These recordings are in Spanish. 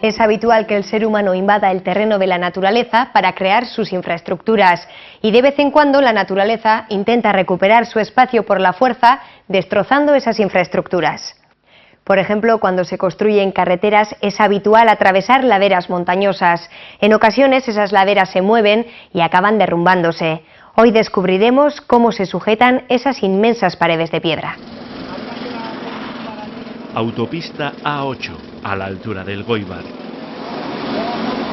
Es habitual que el ser humano invada el terreno de la naturaleza para crear sus infraestructuras y de vez en cuando la naturaleza intenta recuperar su espacio por la fuerza, destrozando esas infraestructuras. Por ejemplo, cuando se construyen carreteras es habitual atravesar laderas montañosas. En ocasiones esas laderas se mueven y acaban derrumbándose. Hoy descubriremos cómo se sujetan esas inmensas paredes de piedra. Autopista A8, a la altura del Goibar.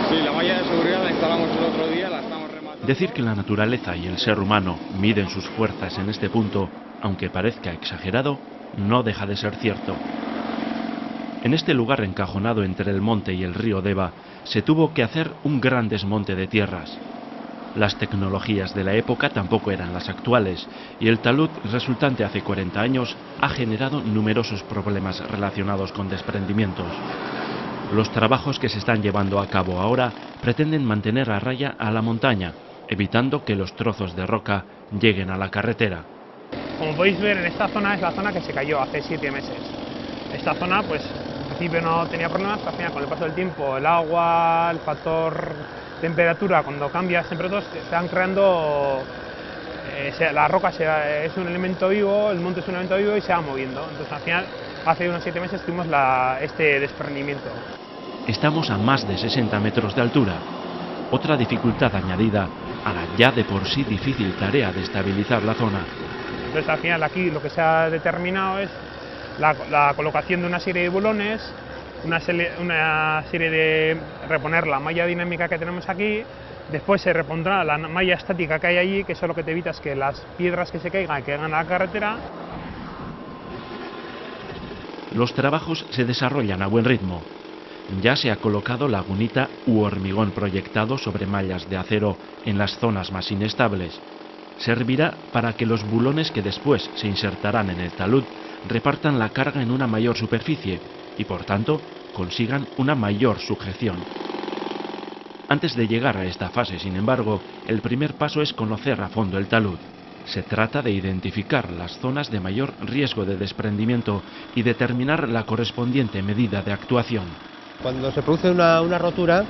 Sí, la malla de seguridad la instalamos el otro día, la estamos rematando. Decir que la naturaleza y el ser humano miden sus fuerzas en este punto, aunque parezca exagerado, no deja de ser cierto. En este lugar encajonado entre el monte y el río Deva, se tuvo que hacer un gran desmonte de tierras. Las tecnologías de la época tampoco eran las actuales, y el talud resultante hace 40 años ha generado numerosos problemas relacionados con desprendimientos. Los trabajos que se están llevando a cabo ahora pretenden mantener a raya a la montaña, evitando que los trozos de roca lleguen a la carretera. Como podéis ver, en esta zona es la zona que se cayó hace 7 meses. Esta zona, pues, al principio no tenía problemas, pero al final, con el paso del tiempo, el agua, el factor temperatura, cuando cambia las temperaturas, se van creando, la roca es un elemento vivo, el monte es un elemento vivo y se va moviendo. Entonces, al final, hace unos 7 meses tuvimos este desprendimiento. Estamos a más de 60 metros de altura, otra dificultad añadida a la ya de por sí difícil tarea de estabilizar la zona. Entonces, al final, aquí lo que se ha determinado es la colocación de una serie de bulones, una serie de reponer la malla dinámica que tenemos aquí, después se repondrá la malla estática que hay allí, que eso lo que te evita es que las piedras que se caigan a la carretera. Los trabajos se desarrollan a buen ritmo. Ya se ha colocado lagunita u hormigón proyectado sobre mallas de acero en las zonas más inestables. Servirá para que los bulones que después se insertarán en el talud repartan la carga en una mayor superficie y, por tanto, consigan una mayor sujeción. Antes de llegar a esta fase, sin embargo, el primer paso es conocer a fondo el talud. Se trata de identificar las zonas de mayor riesgo de desprendimiento y determinar la correspondiente medida de actuación. Cuando se produce una rotura,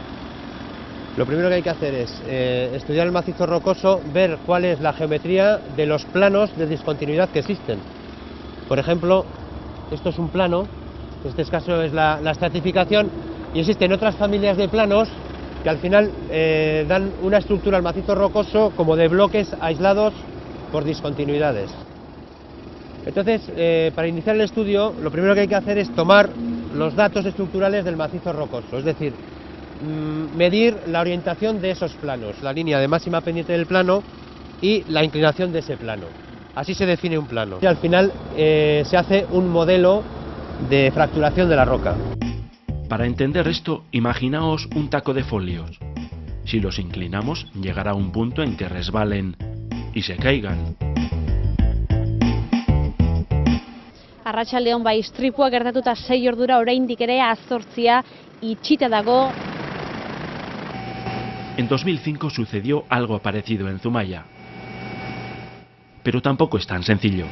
lo primero que hay que hacer es estudiar el macizo rocoso, ver cuál es la geometría de los planos de discontinuidad que existen. Por ejemplo, esto es un plano, en este caso es la estratificación, y existen otras familias de planos que al final dan una estructura al macizo rocoso como de bloques aislados por discontinuidades. Entonces, para iniciar el estudio, lo primero que hay que hacer es tomar los datos estructurales del macizo rocoso, es decir, medir la orientación de esos planos, la línea de máxima pendiente del plano y la inclinación de ese plano. Así se define un plano. Y al final se hace un modelo de fracturación de la roca. Para entender esto, imaginaos un taco de folios. Si los inclinamos, llegará un punto en que resbalen y se caigan. Arratsaldeon bai, istripua gertatuta 6 ordura oraindik ere azortzia itxita dago. En 2005 sucedió algo parecido en Zumaya. Pero tampoco es tan sencillo.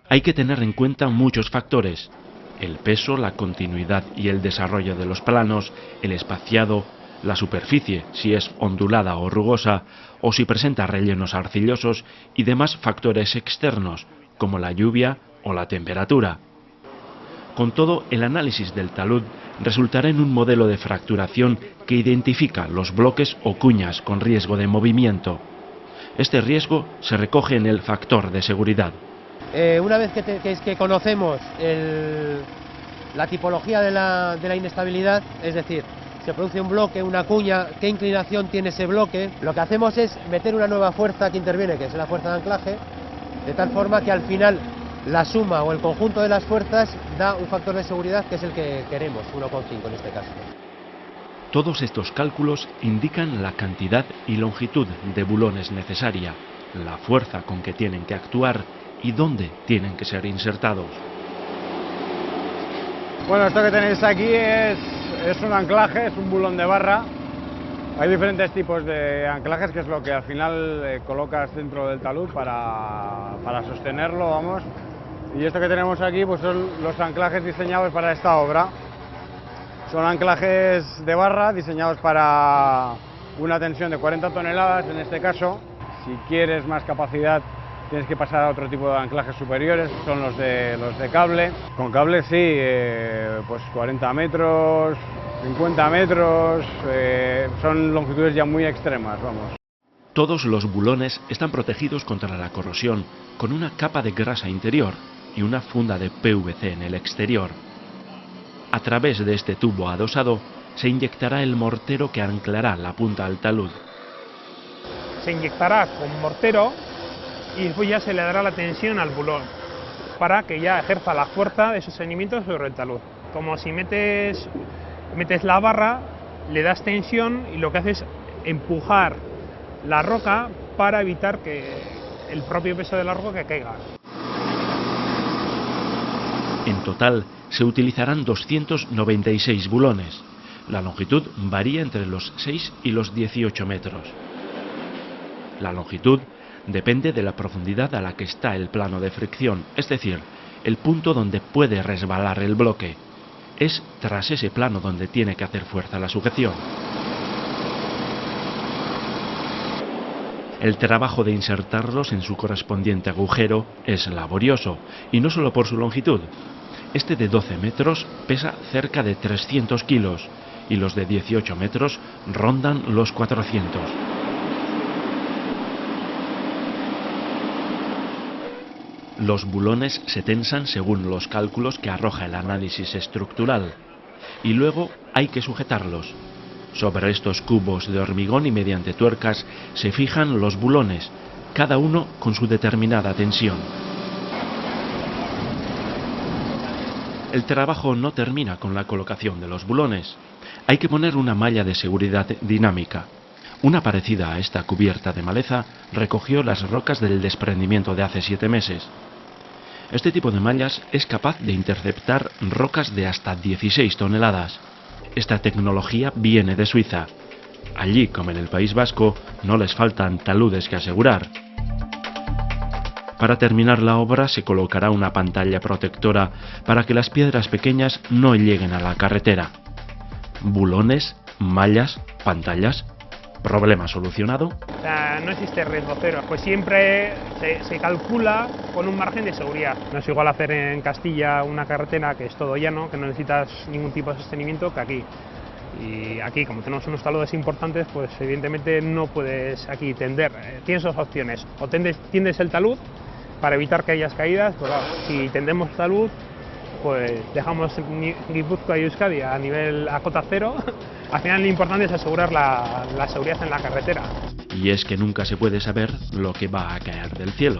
Hay que tener en cuenta muchos factores: el peso, la continuidad y el desarrollo de los planos, el espaciado, la superficie, si es ondulada o rugosa, o si presenta rellenos arcillosos, y demás factores externos, como la lluvia o la temperatura. Con todo, el análisis del talud resultará en un modelo de fracturación que identifica los bloques o cuñas con riesgo de movimiento. Este riesgo se recoge en el factor de seguridad. Una vez que conocemos la tipología de la inestabilidad, es decir, se produce un bloque, una cuña, qué inclinación tiene ese bloque, lo que hacemos es meter una nueva fuerza que interviene, que es la fuerza de anclaje, de tal forma que al final la suma o el conjunto de las fuerzas da un factor de seguridad que es el que queremos, 1,5 en este caso. Todos estos cálculos indican la cantidad y longitud de bulones necesaria, la fuerza con que tienen que actuar y dónde tienen que ser insertados. Bueno, esto que tenéis aquí es un anclaje, es un bulón de barra. Hay diferentes tipos de anclajes, que es lo que al final colocas dentro del talud para sostenerlo, vamos. Y esto que tenemos aquí pues son los anclajes diseñados para esta obra. Son anclajes de barra diseñados para una tensión de 40 toneladas en este caso. Si quieres más capacidad tienes que pasar a otro tipo de anclajes superiores, son los de cable. Con cable sí, pues 40 metros, 50 metros, son longitudes ya muy extremas, vamos. Todos los bulones están protegidos contra la corrosión con una capa de grasa interior y una funda de PVC en el exterior. A través de este tubo adosado se inyectará el mortero que anclará la punta al talud. Se inyectará con mortero y después ya se le dará la tensión al bulón para que ya ejerza la fuerza de sostenimiento sobre el talud. Como si metes la barra, le das tensión y lo que hace es empujar la roca para evitar que el propio peso de la roca caiga. En total se utilizarán 296 bulones. La longitud varía entre los 6 y los 18 metros. La longitud depende de la profundidad a la que está el plano de fricción, es decir, el punto donde puede resbalar el bloque. Es tras ese plano donde tiene que hacer fuerza la sujeción. El trabajo de insertarlos en su correspondiente agujero es laborioso, y no solo por su longitud. Este de 12 metros pesa cerca de 300 kilos y los de 18 metros rondan los 400. Los bulones se tensan según los cálculos que arroja el análisis estructural y luego hay que sujetarlos. Sobre estos cubos de hormigón y mediante tuercas se fijan los bulones, cada uno con su determinada tensión. El trabajo no termina con la colocación de los bulones. Hay que poner una malla de seguridad dinámica. Una parecida a esta cubierta de maleza recogió las rocas del desprendimiento de hace 7 meses. Este tipo de mallas es capaz de interceptar rocas de hasta 16 toneladas. Esta tecnología viene de Suiza. Allí, como en el País Vasco, no les faltan taludes que asegurar. Para terminar la obra se colocará una pantalla protectora para que las piedras pequeñas no lleguen a la carretera. Bulones, mallas, pantallas. ¿Problema solucionado? O sea, no existe riesgo cero, pues siempre se calcula con un margen de seguridad. No es igual hacer en Castilla una carretera que es todo llano, que no necesitas ningún tipo de sostenimiento, que aquí. Y aquí, como tenemos unos taludes importantes, pues evidentemente no puedes aquí tender. Tienes dos opciones, o tiendes el talud para evitar que hayas caídas, pero claro, si tendemos talud, pues dejamos Guipúzcoa y Euskadi a cota cero. Al final lo importante es asegurar la seguridad en la carretera. Y es que nunca se puede saber lo que va a caer del cielo.